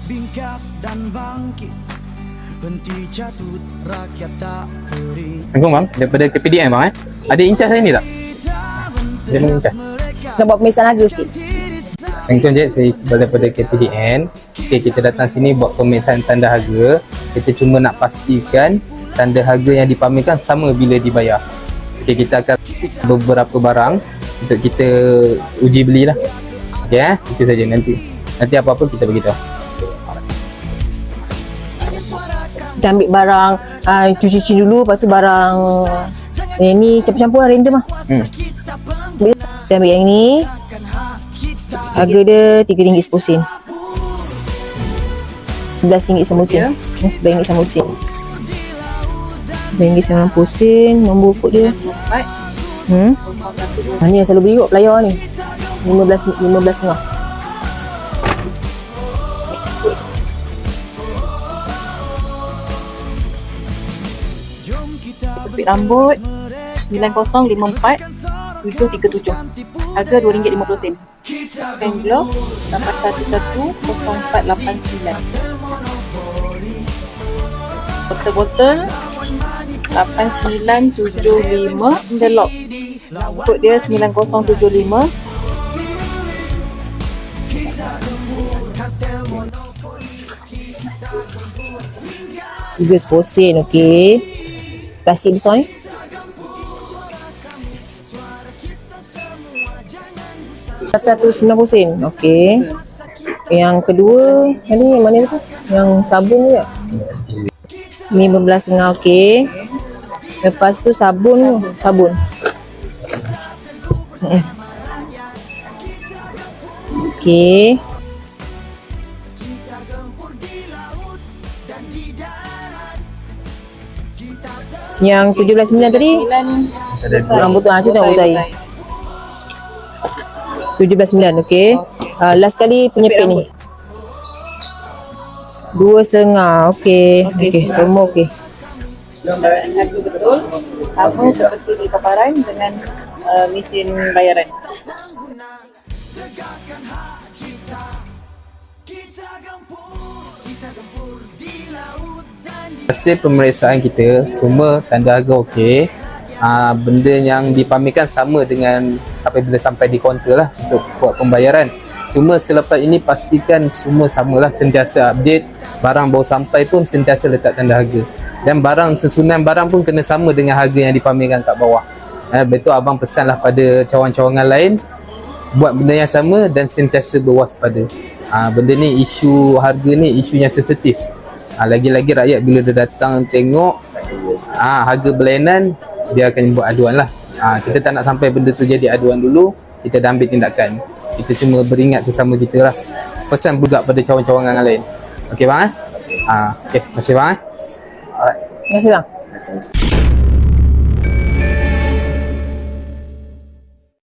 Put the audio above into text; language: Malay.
bingkas dan bangkit, henti catut rakyat tak beri. Assalamualaikum bang, daripada KPDN bang Ada incas hari ni tak? Dia mengincas. Nak buat pemeriksaan harga sikit. Assalamualaikum Cik, saya Iqbal daripada KPDN. Okay, kita datang sini buat pemeriksaan tanda harga. Kita cuma nak pastikan tanda harga yang dipamerkan sama bila dibayar. Okay, kita akan beberapa barang untuk kita uji belilah. Okay, itu saja. Nanti apa-apa kita beritahu. Kita ambil barang, cuci dulu, lepas tu barang yang ni campur-campur lah, random lah. Kita ambil yang ni, harga dia RM3 10 sen. RM11.90 sen. RM11.90 sen. RM11.90 sen, nombor kod dia. Ni yang selalu beli kot pelayar ni. 15.5. Topik rambut 9054 737. Harga RM2.50. Pen glove 8110489. Botol-botol 8975 envelope. Kod dia 9075. RM3.10 sen, okey. Plastik besar ni. RM190, okey. Yang kedua, tadi yang mana tu? Yang sabun tu tak? RM15.5, okey. Lepas tu sabun. Okey. Yang 17.9 tadi? Rambut tu, macam tengok tadi. 17.9, okey. Last kali penyepit ni. RM2.5, okey. Okey, semua okey. Harga betul. Sama seperti di paparan dengan mesin bayaran. Hasil pemeriksaan kita, semua tanda harga okey. Benda yang dipamerkan sama dengan apabila sampai di kaunter lah untuk buat pembayaran. Cuma selepas ini pastikan semua samalah, sentiasa update. Barang baru sampai pun sentiasa letak tanda harga. Dan barang, susunan barang pun kena sama dengan harga yang dipamerkan kat bawah. Betul abang pesanlah pada cawangan-cawangan lain buat benda yang sama dan sentiasa berwaspada. Benda ni, isu harga ni isu yang sensitif. Lagi-lagi rakyat bila dia datang tengok harga berlainan, dia akan buat aduan lah. Kita tak nak sampai benda tu jadi aduan dulu, kita dah ambil tindakan. Kita cuma beringat sesama kita lah. Pesan juga pada cawangan-cawangan lain. Okey bang? Okey, terima kasih bang. Alright. Terima kasih bang.